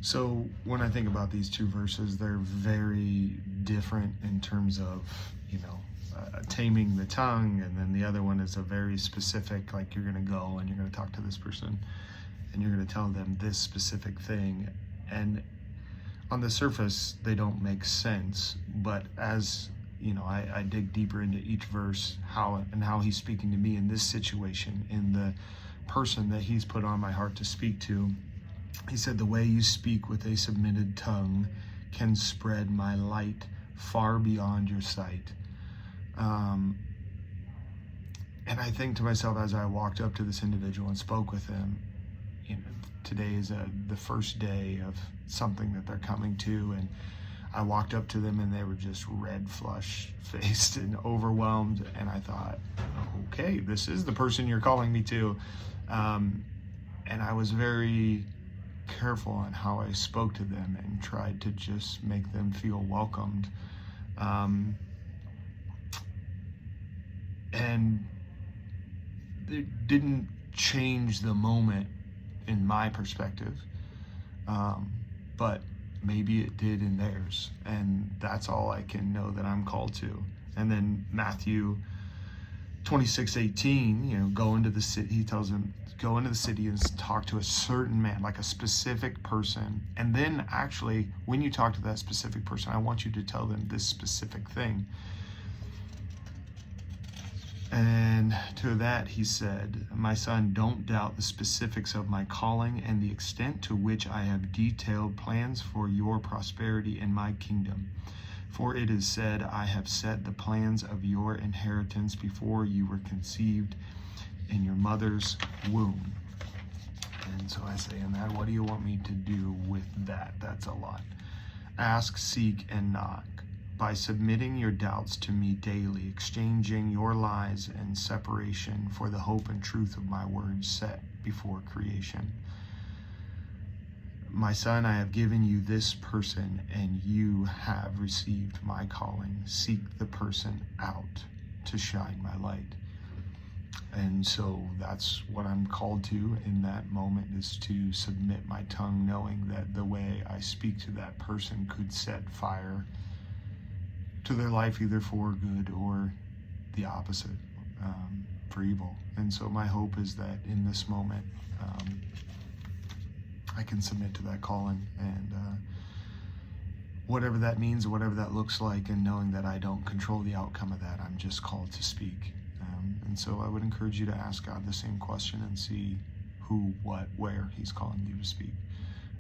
So when I think about these two verses, they're very different in terms of, taming the tongue, and then the other one is a very specific, like you're going to go and you're going to talk to this person and you're going to tell them this specific thing. And on the surface, they don't make sense, but as I dig deeper into each verse, how he's speaking to me in this situation, in the person that he's put on my heart to speak to. He said, the way you speak with a submitted tongue can spread my light far beyond your sight. And I think to myself, as I walked up to this individual and spoke with him, today is the first day of something that they're coming to, and I walked up to them and they were just red, flush-faced and overwhelmed, and I thought, okay, this is the person you're calling me to. And I was very careful on how I spoke to them and tried to just make them feel welcomed. And it didn't change the moment in my perspective, but maybe it did in theirs, and that's all I can know that I'm called to. And then Matthew 26:18, go into the city. He tells them, go into the city and talk to a certain man, like a specific person. And then actually, when you talk to that specific person, I want you to tell them this specific thing. And to that he said, my son, don't doubt the specifics of my calling and the extent to which I have detailed plans for your prosperity in my kingdom. For it is said, I have set the plans of your inheritance before you were conceived in your mother's womb. And so I say in that, what do you want me to do with that? That's a lot. Ask, seek, and knock. By submitting your doubts to me daily, exchanging your lies and separation for the hope and truth of my words set before creation. My son, I have given you this person, and you have received my calling. Seek the person out to shine my light. And so that's what I'm called to in that moment, is to submit my tongue, knowing that the way I speak to that person could set fire to their life, either for good or the opposite, for evil. And so my hope is that in this moment, I can submit to that calling, and whatever that means, whatever that looks like, and knowing that I don't control the outcome of that, I'm just called to speak. And so I would encourage you to ask God the same question and see who, what, where he's calling you to speak.